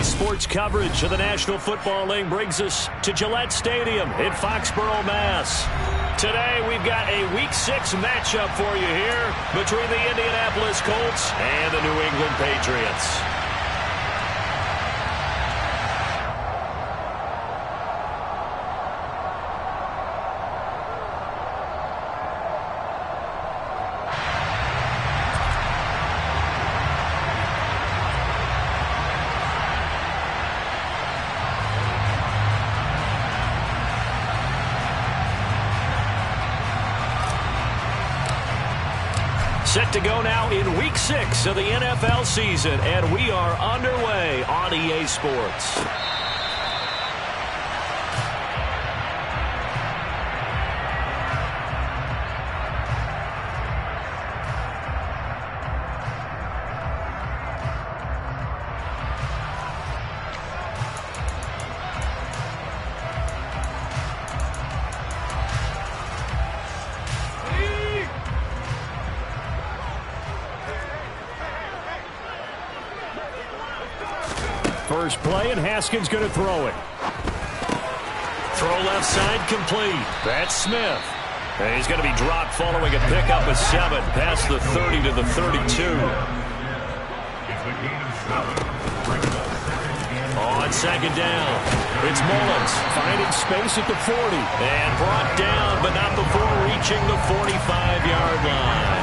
Sports coverage of the National Football League brings us to Gillette Stadium in Foxborough, Mass. Today, we've got a Week 6 matchup for you here between the Indianapolis Colts and the New England Patriots. Set to go now in Week 6 of the NFL season, and we are underway on EA Sports. First play, and Haskins going to throw it. Throw left side complete. That's Smith. And he's going to be dropped following a pickup of 7 past the 30 to the 32. On second down, it's Mullins finding space at the 40. And brought down, but not before reaching the 45-yard line.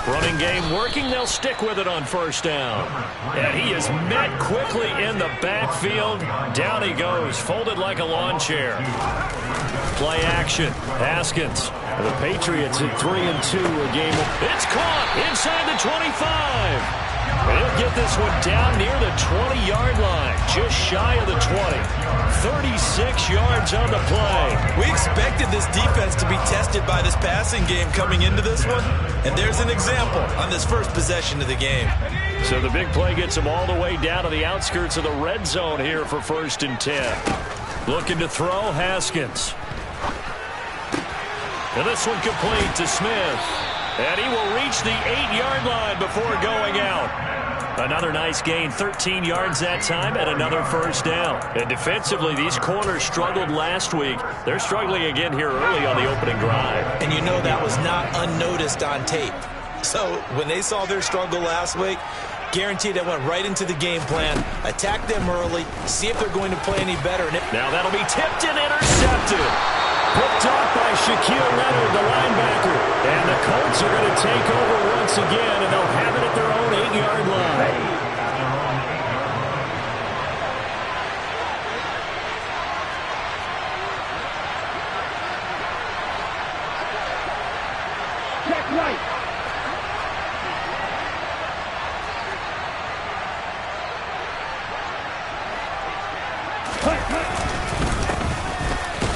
Running game working. They'll stick with it on first down. And he is met quickly in the backfield. Down he goes, folded like a lawn chair. Play action. Haskins. The Patriots at 3-2 a game. It's caught inside the 25. He'll get this one down near the 20-yard line, just shy of the 20. 36 yards on the play. We expected this defense to be tested by this passing game coming into this one, and there's an example on this first possession of the game. So the big play gets him all the way down to the outskirts of the red zone here for 1st and 10. Looking to throw, Haskins. And this one complete to Smith. And he will reach the 8-yard line before going out. Another nice gain, 13 yards that time, and another first down. And defensively, these corners struggled last week. They're struggling again here early on the opening drive. And you know that was not unnoticed on tape. So when they saw their struggle last week, guaranteed they went right into the game plan, attack them early, see if they're going to play any better. Now that'll be tipped and intercepted. Picked off by Shaquille Leonard, the linebacker. And the Colts are going to take over once again, and they'll have it at their own 8-yard line. Check right.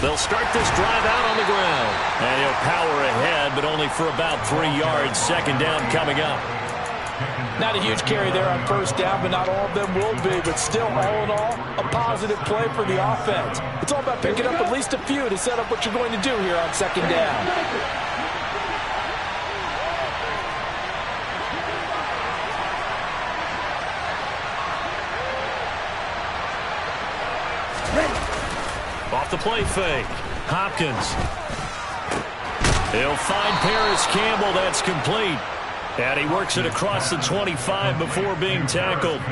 They'll start this drive out on the ground. And he'll power ahead, but only for about 3 yards. Second down coming up. Not a huge carry there on first down, but not all of them will be. But still, all in all, a positive play for the offense. It's all about picking up at least a few to set up what you're going to do here on second down. Off the play fake. Hopkins. He'll find Paris Campbell. That's complete. And he works it across the 25 before being tackled.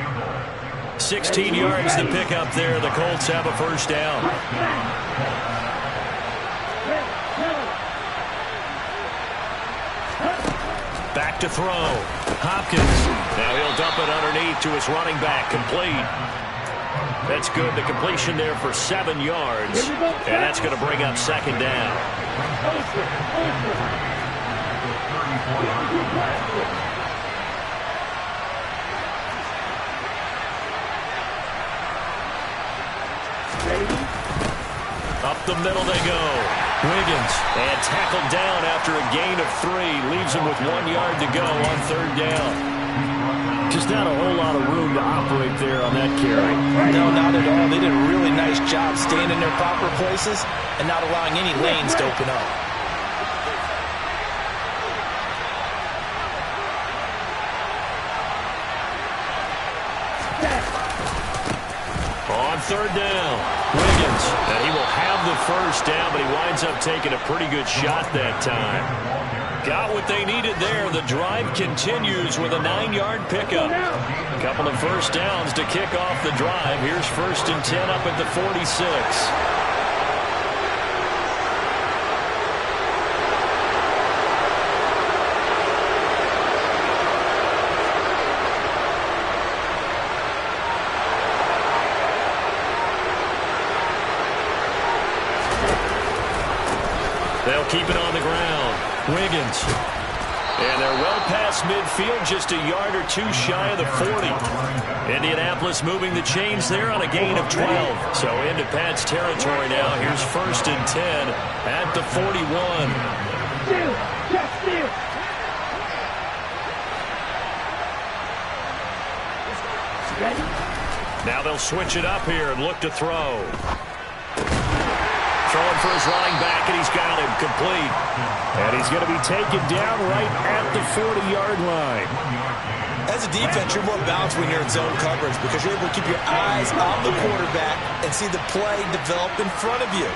16 yards to pick up there. The Colts have a first down. Back to throw. Hopkins. Now he'll dump it underneath to his running back. Complete. That's good. The completion there for 7 yards. And that's going to bring up second down. Up the middle they go. Wiggins. And tackled down after a gain of 3. Leaves him with 1 yard to go on third down. Just not a whole lot of room to operate there on that carry. No, not at all. They did a really nice job staying in their proper places and not allowing any lanes to open up. third down. Wiggins, and he will have the first down, but he winds up taking a pretty good shot that time. Got what they needed there. The drive continues with a 9-yard pickup. A couple of first downs to kick off the drive. Here's 1st and 10 up at the 46. They'll keep it on the ground. Wiggins. And they're well past midfield, just a yard or two shy of the 40. Indianapolis moving the chains there on a gain of 12. So into Pat's territory now. Here's 1st and 10 at the 41. Now they'll switch it up here and look to throw. Throwing for his running back, and he's got him complete. And he's going to be taken down right at the 40-yard line. As a defense, you're more balanced when you're in zone coverage because you're able to keep your eyes on the quarterback and see the play develop in front of you.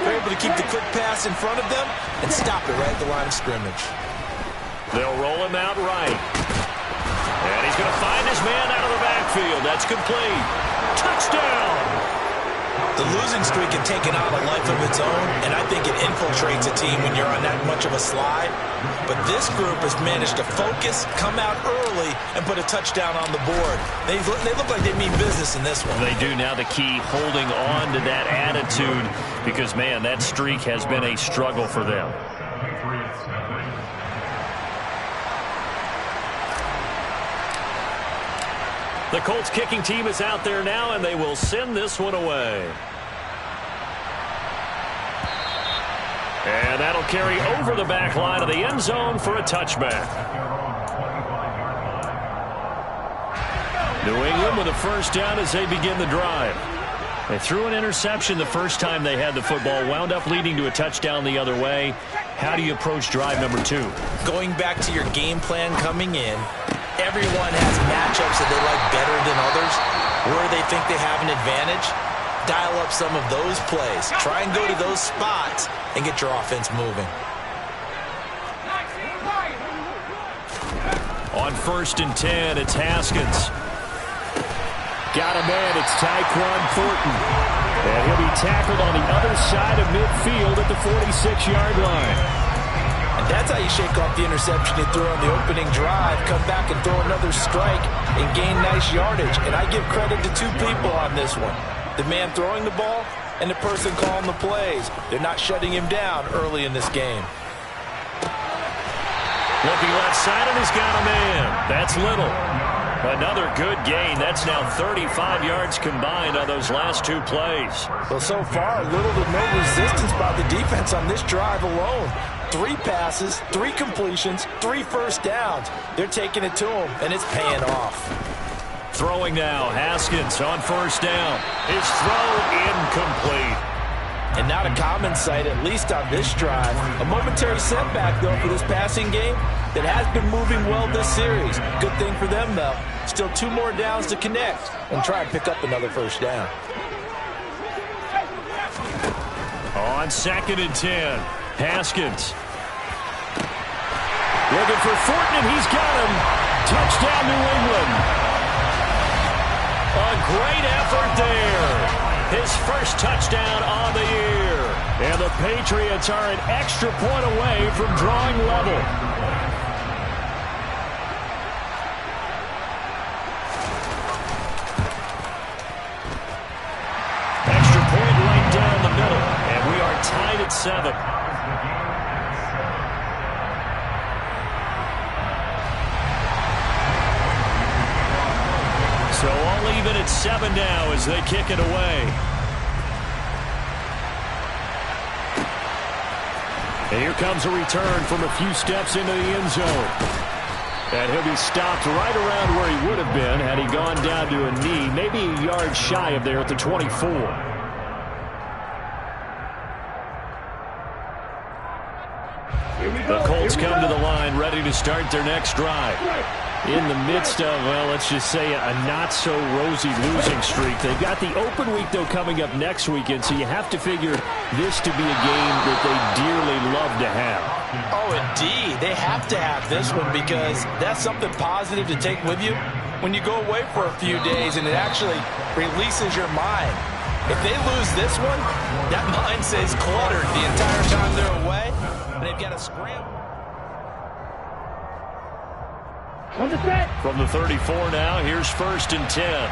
You're able to keep the quick pass in front of them and stop it right at the line of scrimmage. They'll roll him out right. And he's going to find his man out of the backfield. That's complete. Touchdown! The losing streak can take it on a life of its own, and I think it infiltrates a team when you're on that much of a slide. But this group has managed to focus, come out early, and put a touchdown on the board. They look like they mean business in this one. They do. Now the key, holding on to that attitude, because, man, that streak has been a struggle for them. The Colts kicking team is out there now, and they will send this one away. And that'll carry over the back line of the end zone for a touchback. New England with a first down as they begin the drive. They threw an interception the first time they had the football, wound up leading to a touchdown the other way. How do you approach drive number 2? Going back to your game plan coming in, everyone has matchups that they like better than others, where they think they have an advantage. Dial up some of those plays. Try and go to those spots and get your offense moving. On 1st and 10, it's Haskins. Got a man, it's Tyquan Thornton. And he'll be tackled on the other side of midfield at the 46-yard line. And that's how you shake off the interception you threw on the opening drive, come back and throw another strike and gain nice yardage. And I give credit to two people on this one. The man throwing the ball and the person calling the plays. They're not shutting him down early in this game. Looking left side, and he's got a man. That's Little. Another good gain. That's now 35 yards combined on those last two plays. Well, so far, little to no resistance by the defense on this drive alone. 3 passes, 3 completions, 3 first downs. They're taking it to him, and it's paying off. Throwing now, Haskins on first down. His throw incomplete. And not a common sight, at least on this drive. A momentary setback, though, for this passing game that has been moving well this series. Good thing for them, though. Still 2 more downs to connect and try and pick up another first down. On 2nd and 10, Haskins. Looking for Thornton, and he's got him. Touchdown, New England. A great effort there. His first touchdown on the year. And the Patriots are an extra point away from drawing level. Extra point right down the middle. And we are tied at 7. So all even at 7 now as they kick it away. And here comes a return from a few steps into the end zone. And he'll be stopped right around where he would have been had he gone down to a knee, maybe a yard shy of there at the 24. The Colts come to the line ready to start their next drive. in the midst of, well, let's just say a not-so-rosy losing streak. They've got the open week, though, coming up next weekend, so you have to figure this to be a game that they dearly love to have. Oh, indeed. They have to have this one because that's something positive to take with you when you go away for a few days, and it actually releases your mind. If they lose this one, that mind stays cluttered the entire time they're away, and they've got to scramble. From the 34 now, here's 1st and 10.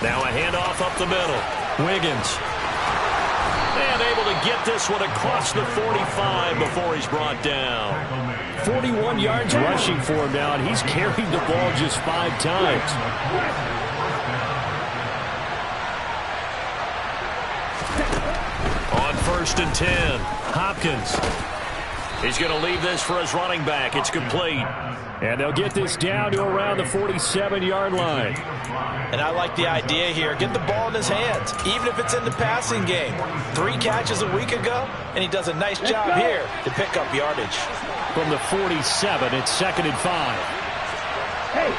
Now a handoff up the middle. Wiggins. And able to get this one across the 45 before he's brought down. 41 yards rushing for him now, and he's carried the ball just 5 times. On 1st and 10, Hopkins. He's going to leave this for his running back. It's complete. And they'll get this down to around the 47-yard line. And I like the idea here. Get the ball in his hands, even if it's in the passing game. 3 catches a week ago, and he does a nice job here to pick up yardage. From the 47, it's 2nd and 5. Hey,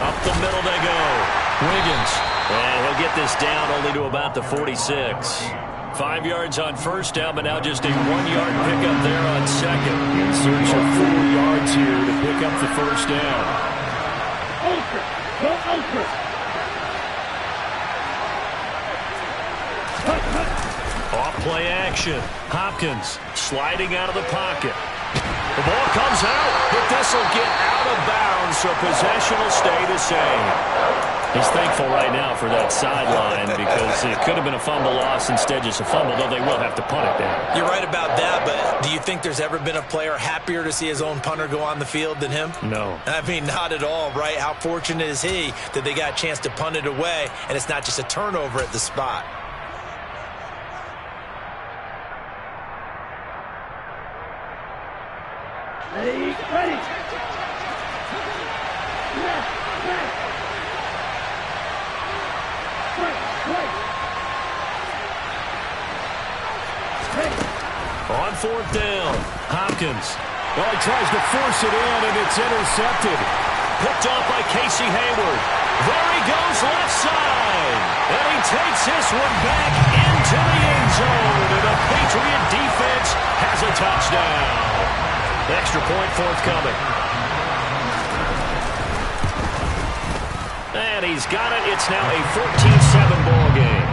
up the middle they go. Wiggins. And he'll get this down only to about the 46. 5 yards on 1st down, but now just a 1-yard pickup there on 2nd. In search of 4 yards here to pick up the 1st down. Off play action. Hopkins sliding out of the pocket. The ball comes out, but this will get out of bounds, so possession will stay the same. He's thankful right now for that sideline because it could have been a fumble loss, instead just a fumble, though they will have to punt it down. You're right about that, but do you think there's ever been a player happier to see his own punter go on the field than him? No. I mean, not at all, right? How fortunate is he that they got a chance to punt it away, and it's not just a turnover at the spot. Ready. On 4th down, Hopkins. Well, he tries to force it in, and it's intercepted. Picked off by Casey Hayward. There he goes, left side. And he takes this one back into the end zone. And the Patriot defense has a touchdown. Extra point forthcoming. And he's got it. It's now a 14-7 ball game.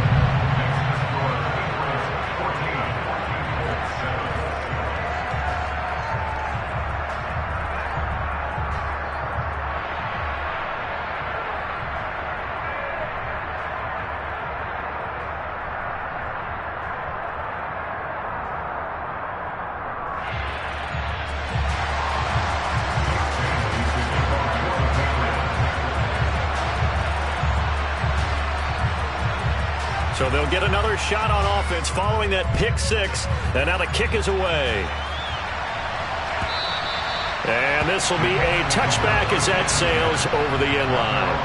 So they'll get another shot on offense following that pick 6. And now the kick is away. And this will be a touchback as that sails over the end line.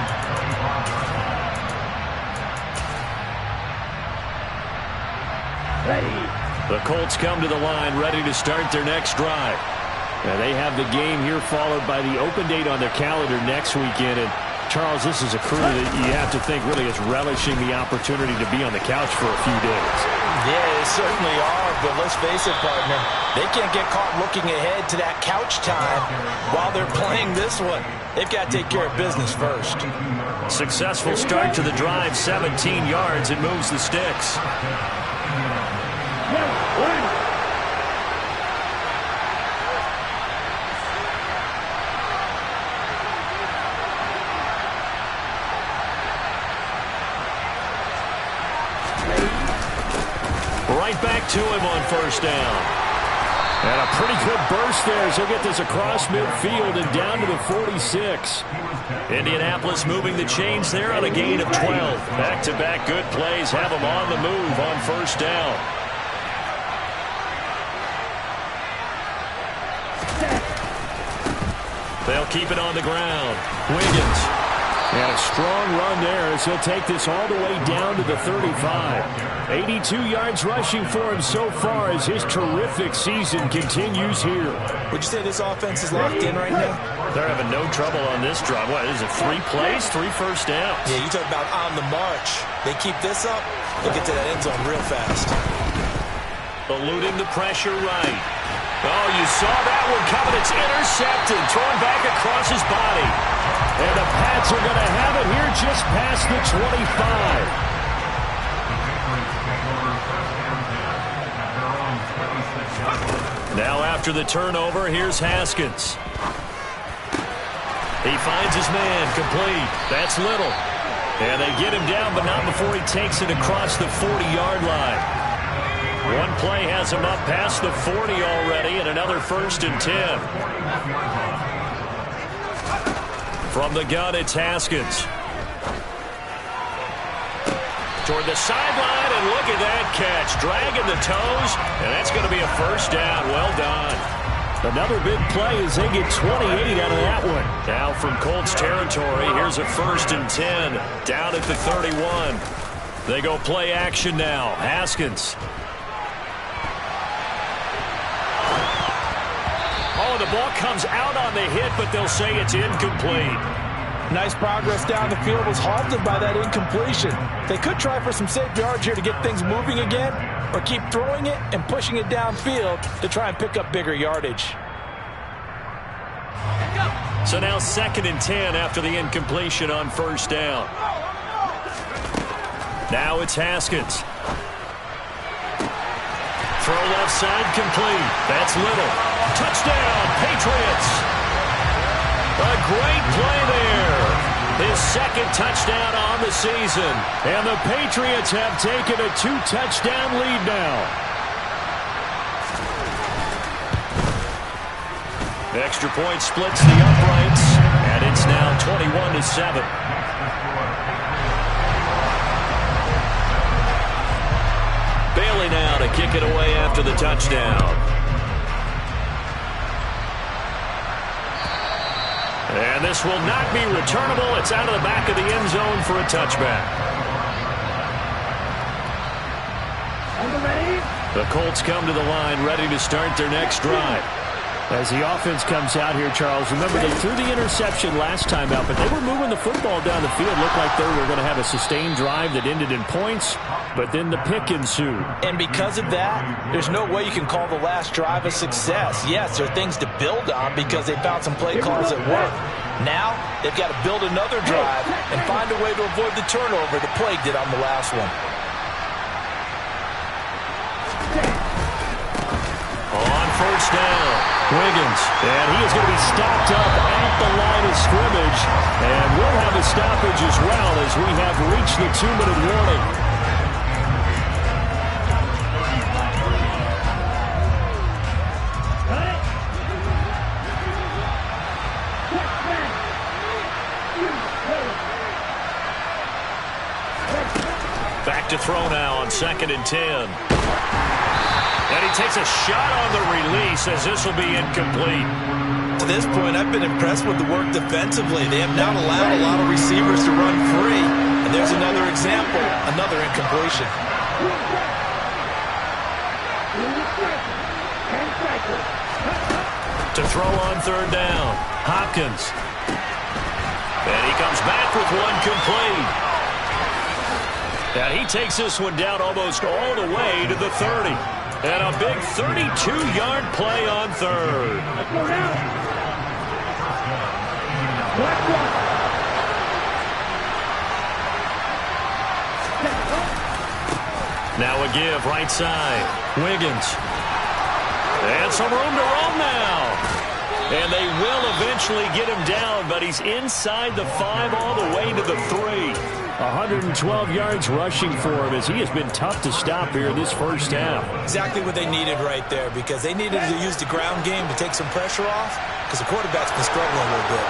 The Colts come to the line ready to start their next drive. Now they have the game here followed by the open date on their calendar next weekend. And Charles, this is a crew that you have to think really is relishing the opportunity to be on the couch for a few days. Yeah, they certainly are, but let's face it, partner, they can't get caught looking ahead to that couch time while they're playing this one. They've got to take care of business first. Successful start to the drive, 17 yards. It moves the sticks. Right back to him on 1st down. And a pretty good burst there as he'll get this across midfield and down to the 46. Indianapolis moving the chains there on a gain of 12. Back-to-back good plays have them on the move on first down. They'll keep it on the ground. Wiggins. And a strong run there as he'll take this all the way down to the 35. 82 yards rushing for him so far as his terrific season continues here. Would you say this offense is locked in right now? They're having no trouble on this drive. What is it, 3 plays, 3 first downs? Yeah, you talk about on the march. They keep this up, they'll get to that end zone real fast. Eluding the pressure right. Oh, you saw that one coming. It's intercepted. Thrown back across his body. And the Pats are going to have it here just past the 25. Now after the turnover, here's Haskins. He finds his man, complete. That's Little. And they get him down, but not before he takes it across the 40-yard line. One play has him up past the 40 already, and another 1st and 10. From the gun, it's Haskins. Toward the sideline, and look at that catch. Dragging the toes, and that's going to be a first down. Well done. Another big play as they get 28 out of that one. Now from Colts territory, here's a 1st and 10. Down at the 31. They go play action now. Haskins. Oh, the ball comes out on the hit, but they'll say it's incomplete. Nice progress down the field was halted by that incompletion. They could try for some safe yards here to get things moving again, or keep throwing it and pushing it downfield to try and pick up bigger yardage. So now 2nd and 10 after the incompletion on first down. Now it's Haskins. Throw left side complete. That's Little. Touchdown, Patriots. A great play there. His 2nd touchdown on the season. And the Patriots have taken a 2-touchdown lead now. The extra point splits the uprights, and it's now 21-7. Bailey now to kick it away after the touchdown. And this will not be returnable. It's out of the back of the end zone for a touchback. The Colts come to the line ready to start their next drive. As the offense comes out here, Charles, remember they threw the interception last time out, but they were moving the football down the field. Looked like they were going to have a sustained drive that ended in points, but then the pick ensued. And because of that, there's no way you can call the last drive a success. Yes, there are things to build on because they found some play calls that work. Now, they've got to build another drive and find a way to avoid the turnover the plague did on the last one. On first down, Wiggins, and he is going to be stopped up at the line of scrimmage, and we'll have a stoppage as well as we have reached the 2-minute warning. Back to throw now on 2nd and 10. And he takes a shot on the release as this will be incomplete. To this point, I've been impressed with the work defensively. They have not allowed a lot of receivers to run free. And there's another example, another incompletion. To throw on 3rd down, Hopkins. And he comes back with one complete. And he takes this one down almost all the way to the 30. And a big 32-yard play on 3rd. Now a give, right side. Wiggins. And some room to roam now. And they will eventually get him down, but he's inside the 5 all the way to the 3. A 112 yards rushing for him as he has been tough to stop here this first half. Exactly what they needed right there, because they needed to use the ground game to take some pressure off, because the quarterback's been struggling a little bit.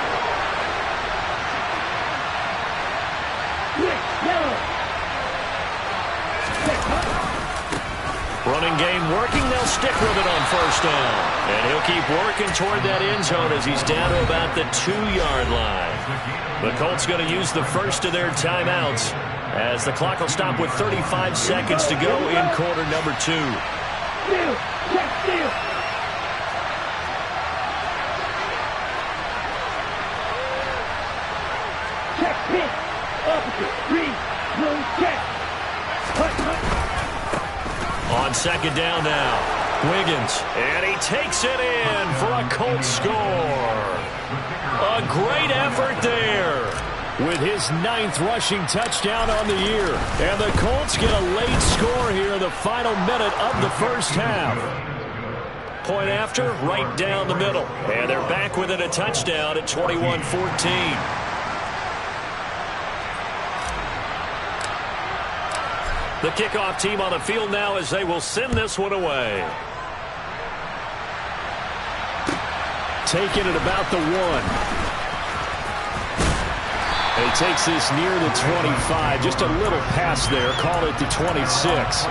Running game working. They'll stick with it on first down. And he'll keep working toward that end zone as he's down to about the 2-yard line. The Colts going to use the first of their timeouts as the clock will stop with 35 seconds to go in quarter number 2. Check, pitch, opposite, 3, no check. On second down now, Wiggins, and he takes it in for a Colts score. A great effort there with his 9th rushing touchdown on the year. And the Colts get a late score here in the final minute of the first half. Point after, right down the middle. And they're back within a touchdown at 21-14. The kickoff team on the field now as they will send this one away. Taking it about the 1. And he takes this near the 25. Just a little pass there. Call it the 26.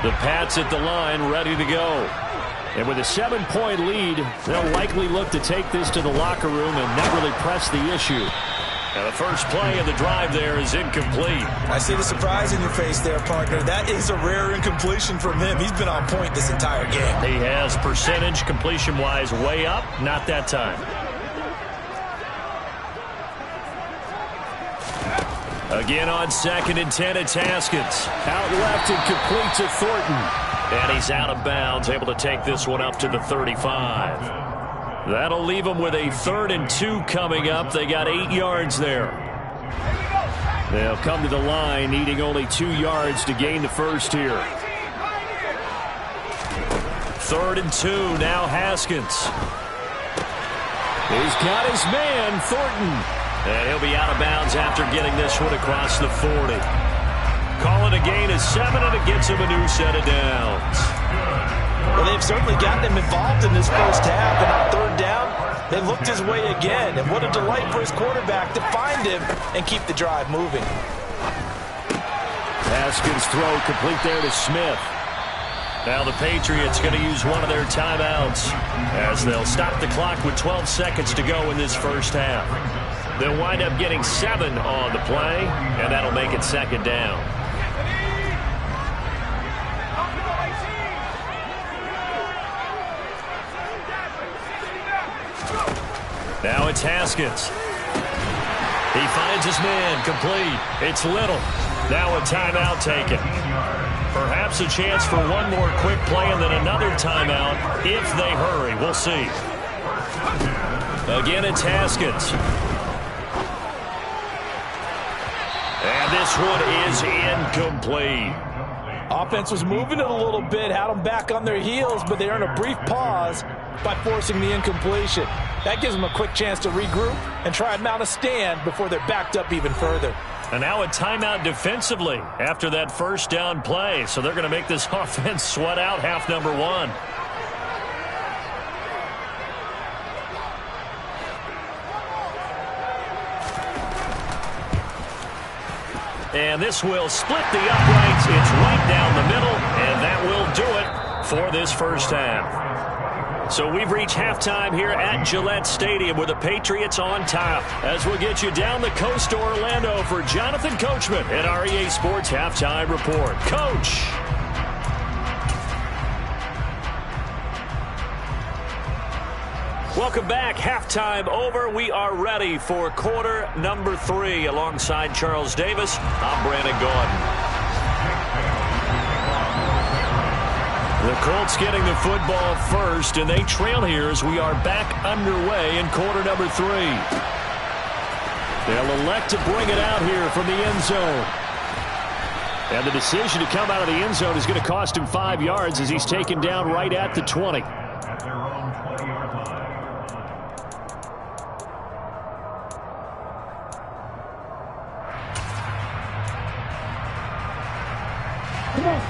The Pats at the line, ready to go. And with a 7-point lead, they'll likely look to take this to the locker room and not really press the issue. Now the first play of the drive there is incomplete. I see the surprise in your face there, partner. That is a rare incompletion from him. He's been on point this entire game. He has percentage completion-wise way up, not that time. Again on 2nd and 10, it's Haskins. Out left and complete to Thornton. And he's out of bounds, able to take this one up to the 35. That'll leave them with a 3rd and 2 coming up. They got 8 yards there. They'll come to the line, needing only 2 yards to gain the first here. 3rd and 2, now Haskins. He's got his man, Thornton. And he'll be out of bounds after getting this one across the 40. Call it a gain of 7, and it gets him a new set of downs. Well, they've certainly gotten him involved in this first half, and on 3rd down, they looked his way again. And what a delight for his quarterback to find him and keep the drive moving. Haskins' throw complete there to Smith. Now the Patriots going to use one of their timeouts as they'll stop the clock with 12 seconds to go in this first half. They'll wind up getting 7 on the play, and that'll make it 2nd down. Now it's Haskins. He finds his man, complete. It's Little. Now a timeout taken. Perhaps a chance for one more quick play and then another timeout if they hurry. We'll see. Again, it's Haskins. And this one is incomplete. Offense was moving it a little bit, had them back on their heels, but they earned a brief pause by forcing the incompletion. That gives them a quick chance to regroup and try and mount a stand before they're backed up even further. And now a timeout defensively after that first down play. So they're going to make this offense sweat out half number 1. And this will split the uprights. It's right down the middle, and that will do it for this first half. So we've reached halftime here at Gillette Stadium with the Patriots on top. As we'll get you down the coast to Orlando for Jonathan Coachman at our EA Sports Halftime Report. Coach. Welcome back. Halftime over. We are ready for quarter number 3. Alongside Charles Davis, I'm Brandon Gaudin. The Colts getting the football first, and they trail here as we are back underway in quarter number 3. They'll elect to bring it out here from the end zone. And the decision to come out of the end zone is going to cost him 5 yards as he's taken down right at the 20.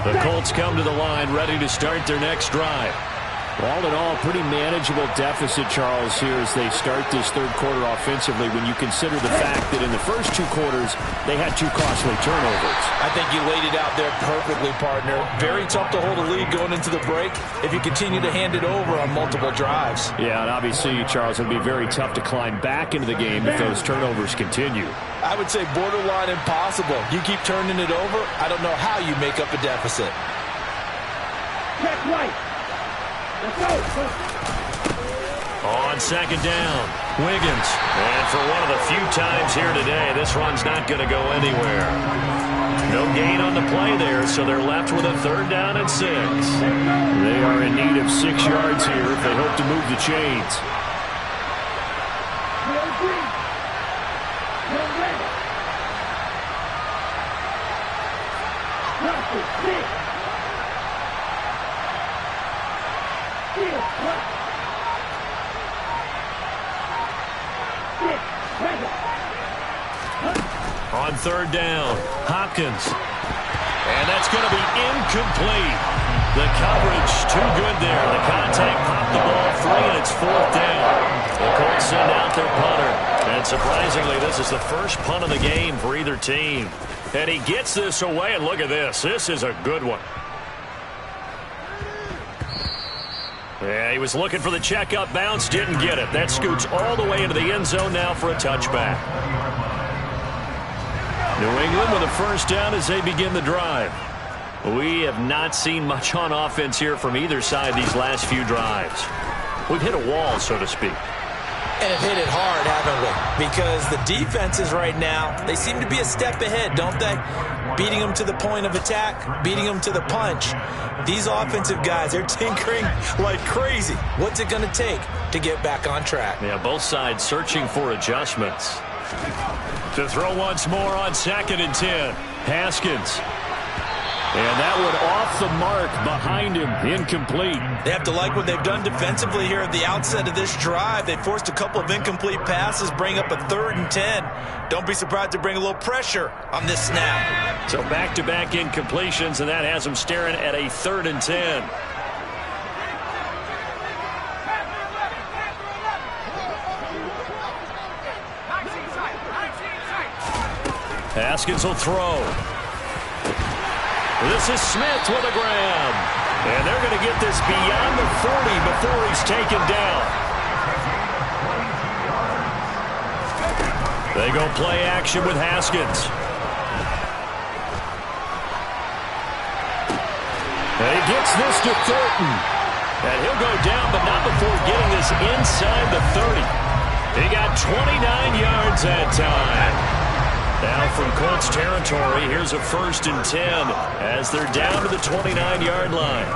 The Colts come to the line, ready to start their next drive. All in all, pretty manageable deficit, Charles, here as they start this third quarter offensively when you consider the fact that in the first 2 quarters, they had 2 costly turnovers. I think you laid it out there perfectly, partner. Very tough to hold a lead going into the break if you continue to hand it over on multiple drives. Yeah, and obviously, Charles, it would be very tough to climb back into the game if those turnovers continue. I would say borderline impossible. You keep turning it over, I don't know how you make up a deficit. Check right. Let's go. On second down, Wiggins. And for one of the few times here today, this run's not going to go anywhere. No gain on the play there, so they're left with a 3rd down and 6. They are in need of 6 yards here if they hope to move the chains. On 3rd down, Hopkins. And that's going to be incomplete. The coverage too good there. The contact popped the ball free, and it's 4th down. The Colts send out their punter. And surprisingly, this is the first punt of the game for either team. And he gets this away, and look at this. This is a good one. Yeah, he was looking for the check-up bounce, didn't get it. That scoots all the way into the end zone now for a touchback. New England with a 1st down as they begin the drive. We have not seen much on offense here from either side these last few drives. We've hit a wall, so to speak. And have hit it hard, haven't we? Because the defenses right now, they seem to be a step ahead, don't they? Beating them to the point of attack, beating them to the punch. These offensive guys, they're tinkering like crazy. What's it going to take to get back on track? Yeah, both sides searching for adjustments. To throw once more on 2nd and 10. Haskins. And that one off the mark behind him. Incomplete. They have to like what they've done defensively here at the outset of this drive. They forced a couple of incomplete passes, bring up a 3rd and 10. Don't be surprised to bring a little pressure on this snap. So back-to-back incompletions, and that has them staring at a 3rd and 10. Haskins will throw. This is Smith with a grab. And they're going to get this beyond the 40 before he's taken down. They go play action with Haskins. And he gets this to Thornton. And he'll go down, but not before getting this inside the 30. He got 29 yards that time. Now from Colts territory, here's a 1st and 10 as they're down to the 29-yard line.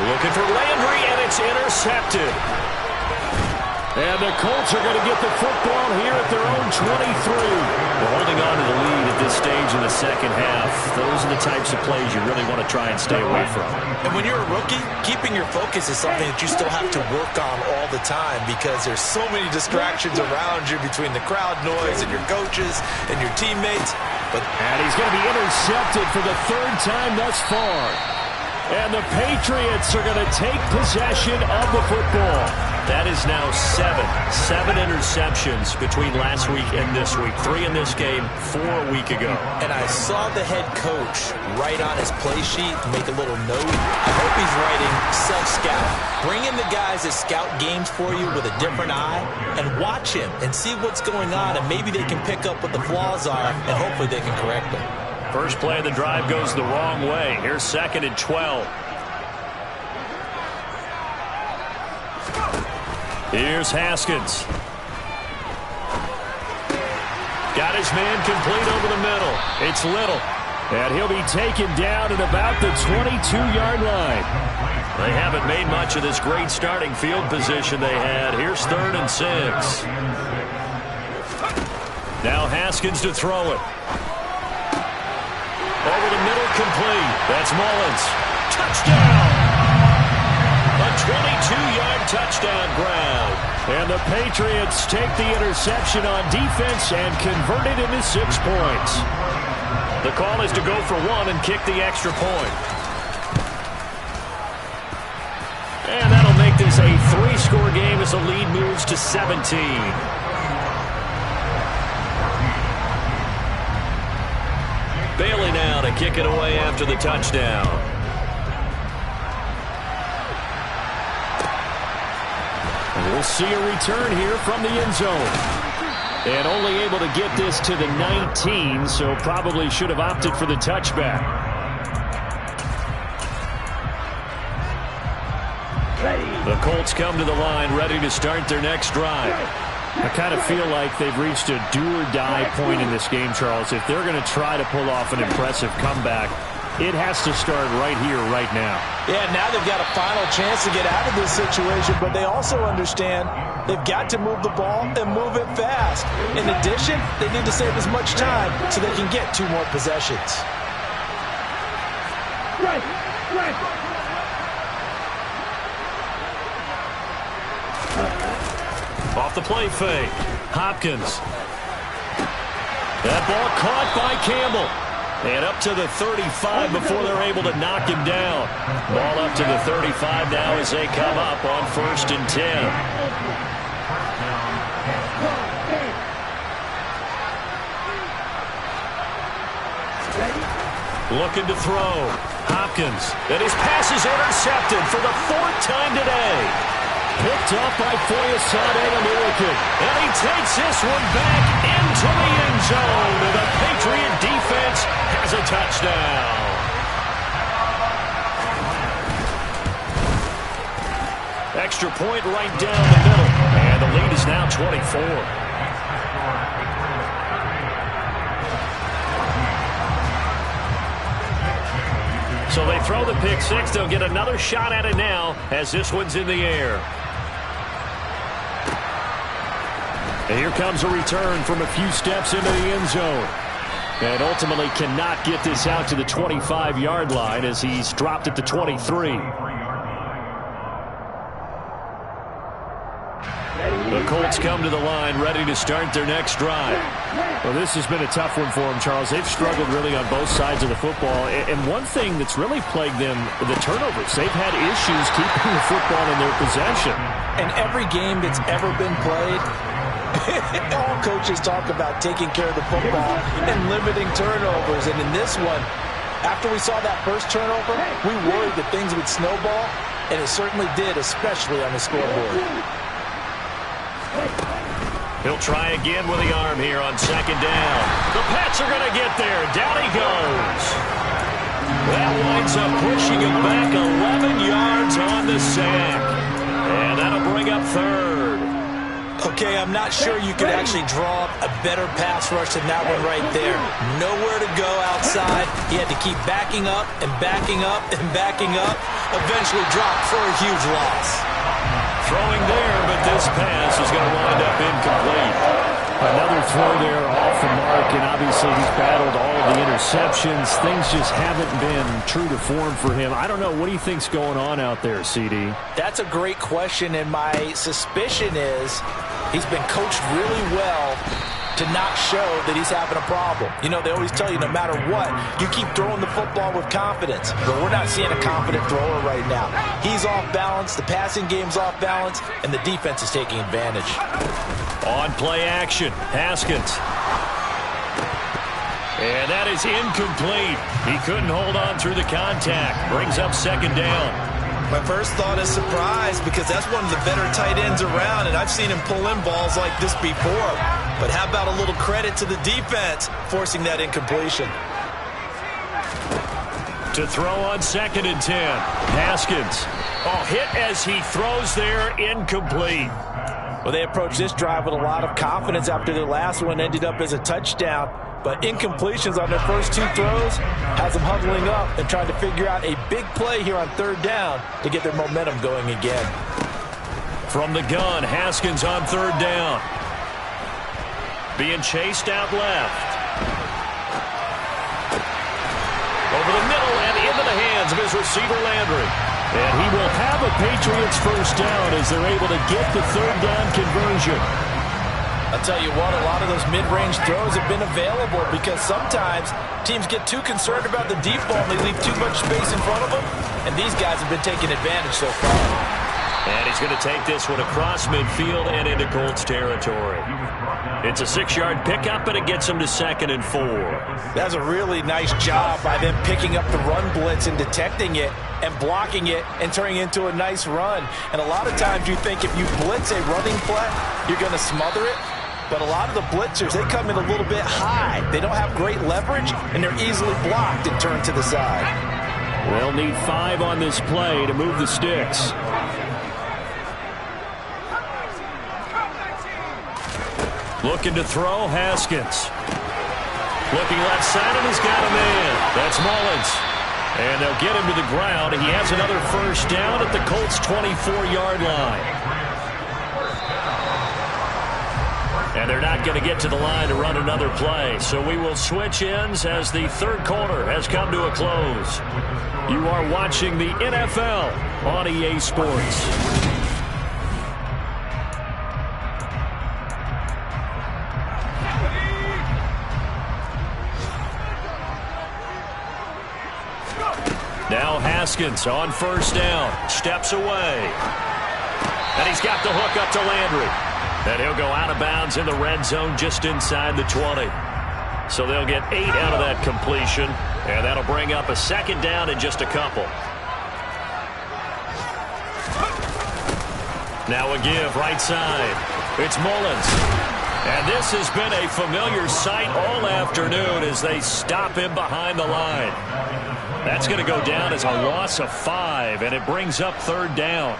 Looking for Landry, and it's intercepted. And the Colts are going to get the football here at their own 23. They're holding on to the lead at this stage in the second half. Those are the types of plays you really want to try and stay away from. And when you're a rookie, keeping your focus is something that you still have to work on all the time because there's so many distractions around you between the crowd noise and your coaches and your teammates. And he's going to be intercepted for the 3rd time thus far. And the Patriots are going to take possession of the football. That is now 7 interceptions between last week and this week. 3 in this game, 4 a week ago. And I saw the head coach write on his play sheet, make a little note. I hope he's writing self-scout. Bring in the guys that scout games for you with a different eye and watch him and see what's going on, and maybe they can pick up what the flaws are, and hopefully they can correct them. First play of the drive goes the wrong way. Here's 2nd and 12. Here's Haskins. Got his man complete over the middle. It's Little. And he'll be taken down at about the 22-yard line. They haven't made much of this great starting field position they had. Here's 3rd and 6. Now Haskins to throw it. Over the middle, complete. That's Mullins. Touchdown! A 22-yard touchdown grab. And the Patriots take the interception on defense and convert it into 6 points. The call is to go for 1 and kick the extra point. And that'll make this a 3-score game as the lead moves to 17. Bailey now to kick it away after the touchdown. And we'll see a return here from the end zone. And only able to get this to the 19, so probably should have opted for the touchback. The Colts come to the line ready to start their next drive. I kind of feel like they've reached a do-or-die point in this game, Charles. If they're going to try to pull off an impressive comeback, it has to start right here, right now. Yeah, now they've got a final chance to get out of this situation, but they also understand they've got to move the ball and move it fast. In addition, they need to save as much time so they can get 2 more possessions. Right. Off the play fake. Hopkins. That ball caught by Campbell. And up to the 35 before they're able to knock him down. Ball up to the 35 now as they come up on 1st and 10. Looking to throw. Hopkins. And his pass is intercepted for the 4th time today. Picked up by Foyesade American. And he takes this one back into the end zone. And the Patriot defense has a touchdown. Extra point right down the middle. And the lead is now 24. So they throw the pick 6. They'll get another shot at it now as this one's in the air. And here comes a return from a few steps into the end zone. And ultimately cannot get this out to the 25-yard line as he's dropped at the 23. The Colts come to the line ready to start their next drive. Well, this has been a tough one for them, Charles. They've struggled really on both sides of the football. And one thing that's really plagued them, the turnovers. They've had issues keeping the football in their possession. And every game that's ever been played, all coaches talk about taking care of the football and limiting turnovers. And in this one, after we saw that first turnover, we worried that things would snowball, and it certainly did, especially on the scoreboard. He'll try again with the arm here on 2nd down. The Pats are going to get there. Down he goes. That winds up pushing him back 11 yards on the sack. And that'll bring up 3rd. Okay, I'm not sure you could actually draw up a better pass rush than that one right there. Nowhere to go outside. He had to keep backing up and backing up and backing up. Eventually dropped for a huge loss. Throwing there, but this pass is going to wind up incomplete. Another throw there off the mark, and obviously he's battled all of the interceptions. Things just haven't been true to form for him. I don't know. What do you think's going on out there, CD? That's a great question, and my suspicion is he's been coached really well to not show that he's having a problem. You know, they always tell you no matter what, you keep throwing the football with confidence. But we're not seeing a confident thrower right now. He's off balance, the passing game's off balance, and the defense is taking advantage. On play action, Haskins. And that is incomplete. He couldn't hold on through the contact. Brings up 2nd down. My first thought is surprise because that's one of the better tight ends around, and I've seen him pull in balls like this before. But how about a little credit to the defense forcing that incompletion? To throw on 2nd and 10. Haskins. Oh, hit as he throws there, incomplete. Well, they approached this drive with a lot of confidence after their last one ended up as a touchdown. But incompletions on their first 2 throws has them huddling up and trying to figure out a big play here on 3rd down to get their momentum going again. From the gun, Haskins on 3rd down. being chased out left. Over the middle and into the hands of his receiver, Landry. And he will have a Patriots first down as they're able to get the third down conversion. I'll tell you what, a lot of those mid-range throws have been available because sometimes teams get too concerned about the deep ball and they leave too much space in front of them. And these guys have been taking advantage so far. And he's going to take this one across midfield and into Colts territory. It's a 6-yard pickup, and it gets him to 2nd and 4. That's a really nice job by them picking up the run blitz and detecting it and blocking it and turning it into a nice run. And a lot of times you think if you blitz a running play, you're going to smother it. But a lot of the blitzers, they come in a little bit high. They don't have great leverage, and they're easily blocked and turned to the side. They'll need 5 on this play to move the sticks. Looking to throw, Haskins. Looking left side, and he's got a man. That's Mullins. And they'll get him to the ground. He has another first down at the Colts' 24-yard line. And they're not going to get to the line to run another play. So we will switch ends as the third quarter has come to a close. You are watching the NFL on EA Sports. Now Haskins on first down. Steps away. And he's got the hook up to Landry. And he'll go out of bounds in the red zone just inside the 20. So they'll get 8 out of that completion. And that'll bring up a 2nd down in just a couple. Now a give right side. It's Mullins. And this has been a familiar sight all afternoon as they stop him behind the line. That's going to go down as a loss of 5, and it brings up 3rd down.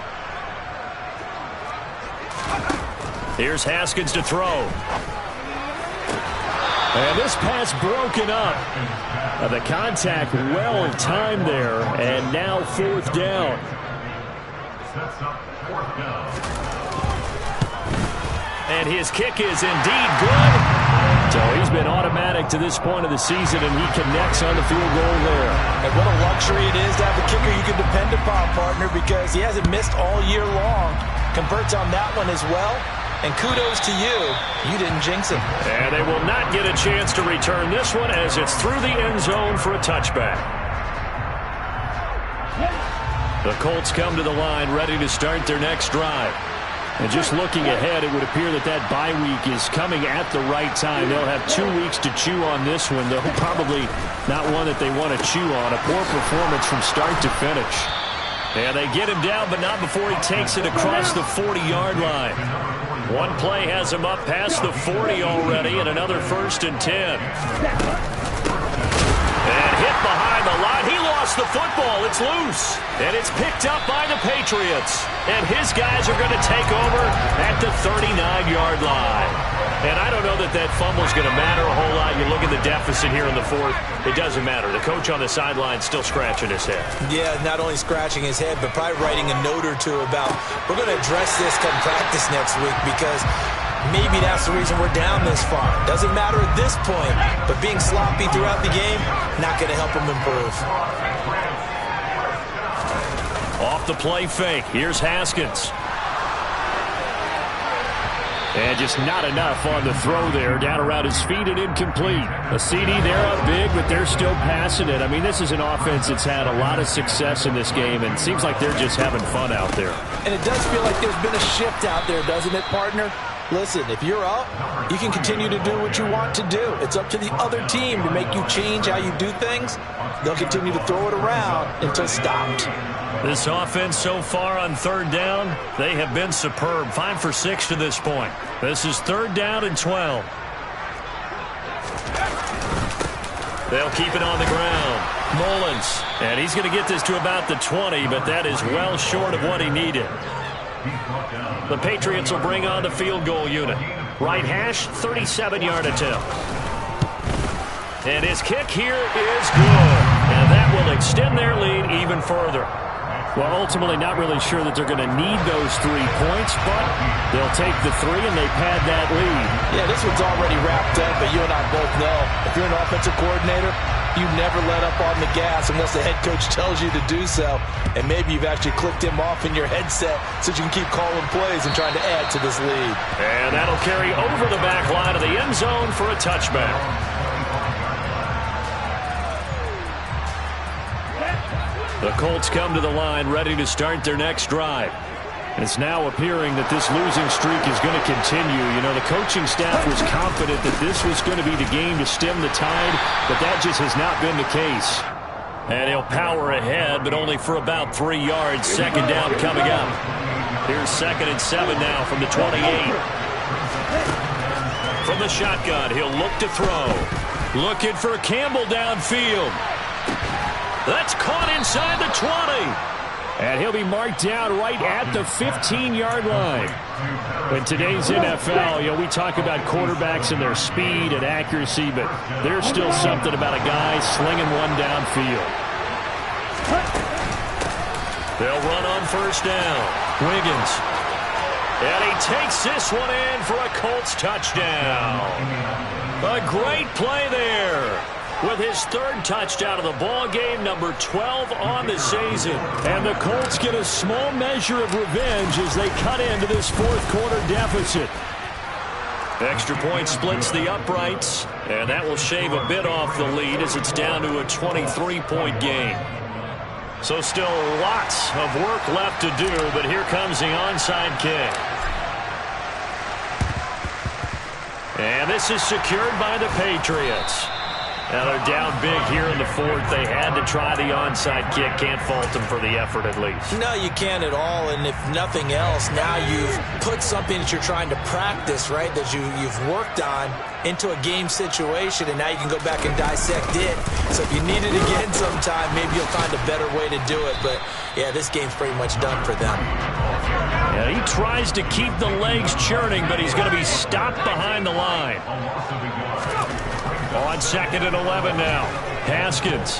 Here's Haskins to throw. And this pass broken up. The contact well timed there, and now 4th down. And his kick is indeed good. So he's been automatic to this point of the season, and he connects on the field goal there. And what a luxury it is to have a kicker you can depend upon, partner, because he hasn't missed all year long. Converts on that one as well. And kudos to you. You didn't jinx him. And they will not get a chance to return this one as it's through the end zone for a touchback. The Colts come to the line ready to start their next drive. And just looking ahead, it would appear that that bye week is coming at the right time. They'll have 2 weeks to chew on this one, though probably not one that they want to chew on. A poor performance from start to finish. And they get him down, but not before he takes it across the 40-yard line. One play has him up past the 40 already, and another 1st and 10. And hit behind the line. He lost the football. It's loose. And it's picked up by the Patriots. And his guys are going to take over at the 39-yard line. And I don't know that that fumble is going to matter a whole lot. You look at the deficit here in the 4th. It doesn't matter. The coach on the sideline still scratching his head. Yeah, not only scratching his head, but probably writing a note or two about, we're going to address this come practice next week because maybe that's the reason we're down this far. Doesn't matter at this point, but being sloppy throughout the game, not going to help him improve. Off the play fake. Here's Haskins. And just not enough on the throw there. Down around his feet and incomplete. A CD, they're up big, but they're still passing it. I mean, this is an offense that's had a lot of success in this game, and it seems like they're just having fun out there. And it does feel like there's been a shift out there, doesn't it, partner? Listen, if you're up, you can continue to do what you want to do. It's up to the other team to make you change how you do things. They'll continue to throw it around until stopped. This offense so far on 3rd down, they have been superb. 5 for 6 to this point. This is 3rd down and 12. They'll keep it on the ground. Mullins. And he's going to get this to about the 20, but that is well short of what he needed. The Patriots will bring on the field goal unit. Right hash, 37-yard attempt. And his kick here is good. And that will extend their lead even further. Well, ultimately not really sure that they're going to need those 3 points, but they'll take the 3 and they pad that lead. Yeah, this one's already wrapped up, but you and I both know if you're an offensive coordinator, you never let up on the gas unless the head coach tells you to do so. And maybe you've actually clicked him off in your headset so you can keep calling plays and trying to add to this lead. And that'll carry over the back line of the end zone for a touchback. The Colts come to the line ready to start their next drive. And it's now appearing that this losing streak is going to continue. You know, the coaching staff was confident that this was going to be the game to stem the tide, but that just has not been the case. And he'll power ahead, but only for about 3 yards. Second down coming up. Here's 2nd and 7 now from the 28. From the shotgun, he'll look to throw. Looking for Campbell downfield. That's caught inside the 20. And he'll be marked down right at the 15-yard line. In today's NFL, you know, we talk about quarterbacks and their speed and accuracy, but there's still something about a guy slinging one downfield. They'll run on first down. Wiggins. And he takes this one in for a Colts touchdown. A great play there. With his 3rd touchdown of the ball game, number 12 on the season. And the Colts get a small measure of revenge as they cut into this 4th quarter deficit. Extra point splits the uprights, and that will shave a bit off the lead as it's down to a 23-point game. So still lots of work left to do, but here comes the onside kick. And this is secured by the Patriots. Now they're down big here in the 4th. They had to try the onside kick. Can't fault them for the effort at least. No, you can't at all. And if nothing else, now you've put something that you're trying to practice, right, that you've worked on into a game situation, and now you can go back and dissect it. So if you need it again sometime, maybe you'll find a better way to do it. But, yeah, this game's pretty much done for them. Yeah, he tries to keep the legs churning, but he's going to be stopped behind the line. On 2nd and 11 now. Haskins.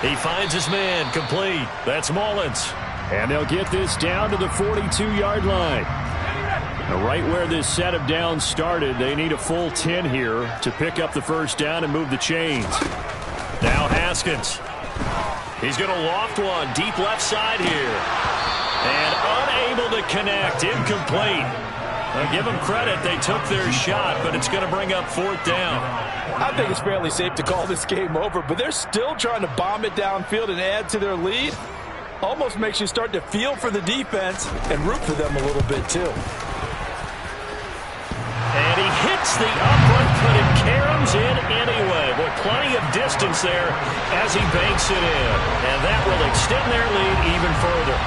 He finds his man complete. That's Mullins. And they'll get this down to the 42-yard line. Now, right where this set of downs started, they need a full 10 here to pick up the first down and move the chains. Now Haskins. He's going to loft one deep left side here. And unable to connect. Incomplete. Now, give them credit. They took their shot, but it's going to bring up 4th down. I think it's fairly safe to call this game over, but they're still trying to bomb it downfield and add to their lead. Almost makes you start to feel for the defense and root for them a little bit, too. And he hits the upright, but it caroms in anyway. With plenty of distance there as he banks it in. And that will extend their lead even further.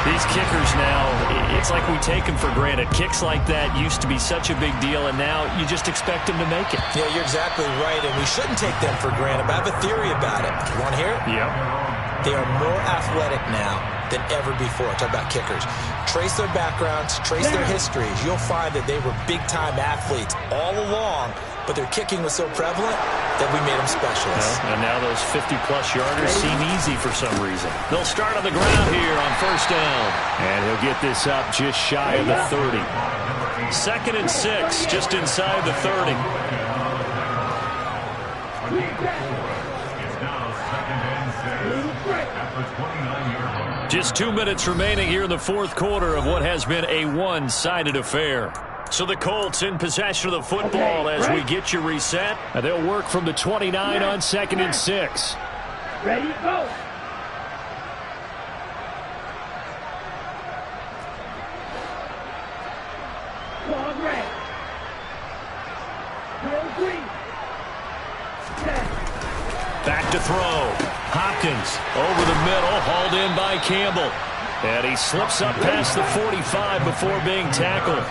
These kickers now, it's like we take them for granted. Kicks like that used to be such a big deal, and now you just expect them to make it. Yeah, you're exactly right, and we shouldn't take them for granted, but I have a theory about it. You want to hear it? Yep. They are more athletic now than ever before. Talk about kickers. Trace their backgrounds, trace their histories. You'll find that they were big-time athletes all along, but their kicking was so prevalent that we made them specialists. And now those 50-plus yarders seem easy for some reason. They'll start on the ground here on first down. And he'll get this up just shy of the 30. 2nd and 6, just inside the 30. Just 2 minutes remaining here in the 4th quarter of what has been a one-sided affair. So the Colts in possession of the football as we get you reset. And they'll work from the 29 on 2nd and 6. Ready, go. Long red. Green. Back to throw. Hopkins over the middle, hauled in by Campbell. And he slips up past the 45 before being tackled.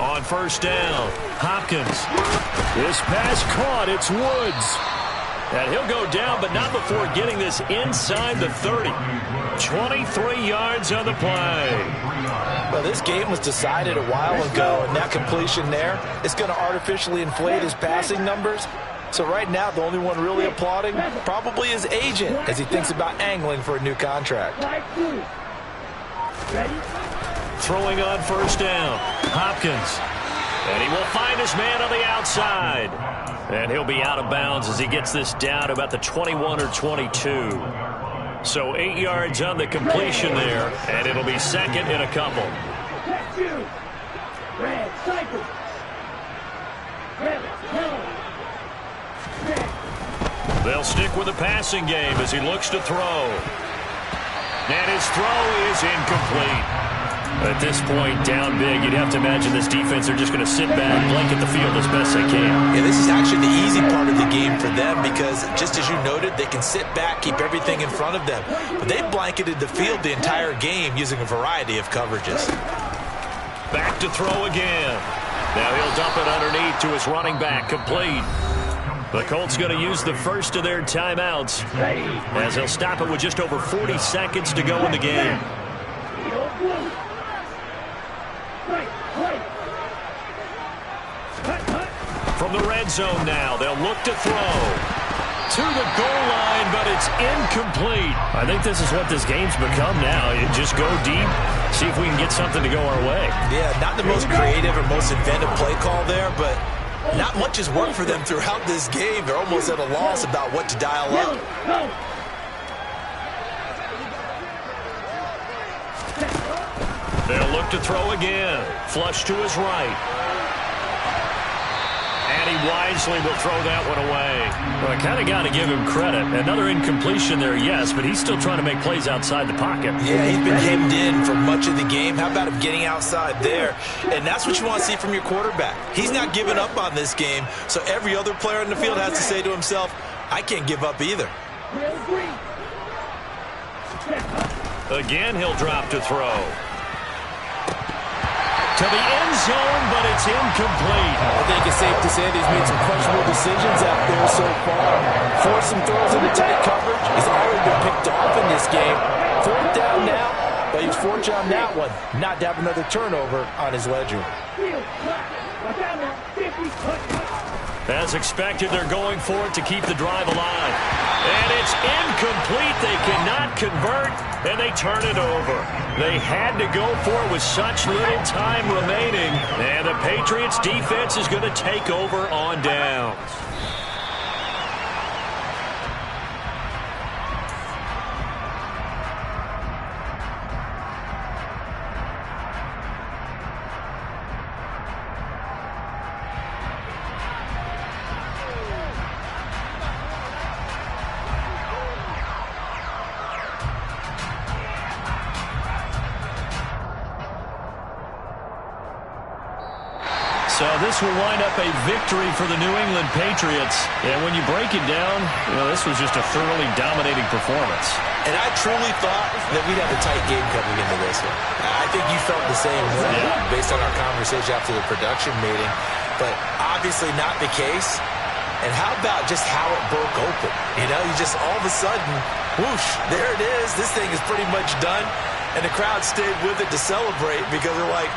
On first down, Hopkins. This pass caught. It's Woods. And he'll go down, but not before getting this inside the 30. 23 yards on the play. Well, this game was decided a while ago, and that completion there is going to artificially inflate his passing numbers. So right now, the only one really applauding probably his agent as he thinks about angling for a new contract. Throwing on first down, Hopkins. And he will find his man on the outside. And he'll be out of bounds as he gets this down to about the 21 or 22. So 8 yards on the completion there, and it'll be second in a couple. They'll stick with the passing game as he looks to throw. And his throw is incomplete. At this point, down big, you'd have to imagine this defense are just going to sit back, blanket the field as best they can. Yeah, this is actually the easy part of the game for them because, just as you noted, they can sit back, keep everything in front of them. But they've blanketed the field the entire game using a variety of coverages. Back to throw again. Now he'll dump it underneath to his running back, complete. The Colts going to use the first of their timeouts as they'll stop it with just over 40 seconds to go in the game. From the red zone now, they'll look to throw. To the goal line, but it's incomplete. I think this is what this game's become now. You just go deep, see if we can get something to go our way. Yeah, not the most creative or most inventive play call there, but not much has worked for them throughout this game. They're almost at a loss about what to dial up. They'll look to throw again. Flush to his right. And he wisely will throw that one away. Well, I kind of got to give him credit. Another incompletion there, yes, but he's still trying to make plays outside the pocket. Yeah, he's been hemmed in for much of the game. How about him getting outside there? And that's what you want to see from your quarterback. He's not giving up on this game, so every other player in the field has to say to himself, I can't give up either. Again, he'll drop to throw. To the end zone, but it's incomplete. I think it's safe to say that he's made some questionable decisions out there so far. Forced some throws into tight coverage. He's already been picked off in this game. Fourth down now, but he was fortunate on that one not to have another turnover on his ledger. As expected, they're going for it to keep the drive alive. And it's incomplete. They cannot convert, and they turn it over. They had to go for it with such little time remaining. And the Patriots defense is going to take over on downs. So this will wind up a victory for the New England Patriots. And when you break it down, this was just a thoroughly dominating performance. And I truly thought that we'd have a tight game coming into this one. I think you felt the same way based on our conversation after the production meeting. But obviously not the case. And how about just how it broke open? You just all of a sudden, whoosh, there it is. This thing is pretty much done. And the crowd stayed with it to celebrate because they're like,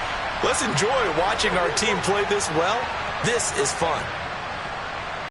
let's enjoy watching our team play this well. This is fun.